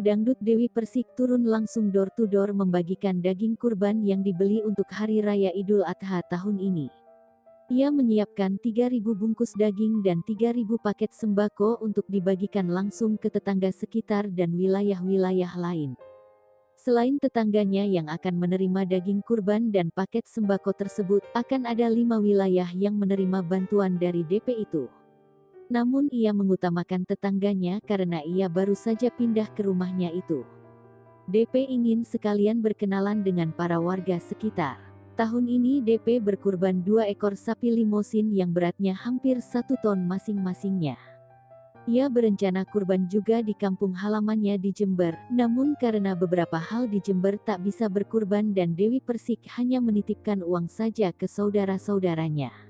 Pedangdut Dewi Persik turun langsung door to door membagikan daging kurban yang dibeli untuk Hari Raya Idul Adha tahun ini. Ia menyiapkan 3.000 bungkus daging dan 3.000 paket sembako untuk dibagikan langsung ke tetangga sekitar dan wilayah-wilayah lain. Selain tetangganya yang akan menerima daging kurban dan paket sembako tersebut, akan ada 5 wilayah yang menerima bantuan dari DP itu. Namun ia mengutamakan tetangganya karena ia baru saja pindah ke rumahnya itu. DP ingin sekalian berkenalan dengan para warga sekitar. Tahun ini DP berkurban 2 ekor sapi limosin yang beratnya hampir 1 ton masing-masingnya. Ia berencana kurban juga di kampung halamannya di Jember, namun karena beberapa hal di Jember tak bisa berkurban dan Dewi Persik hanya menitipkan uang saja ke saudara-saudaranya.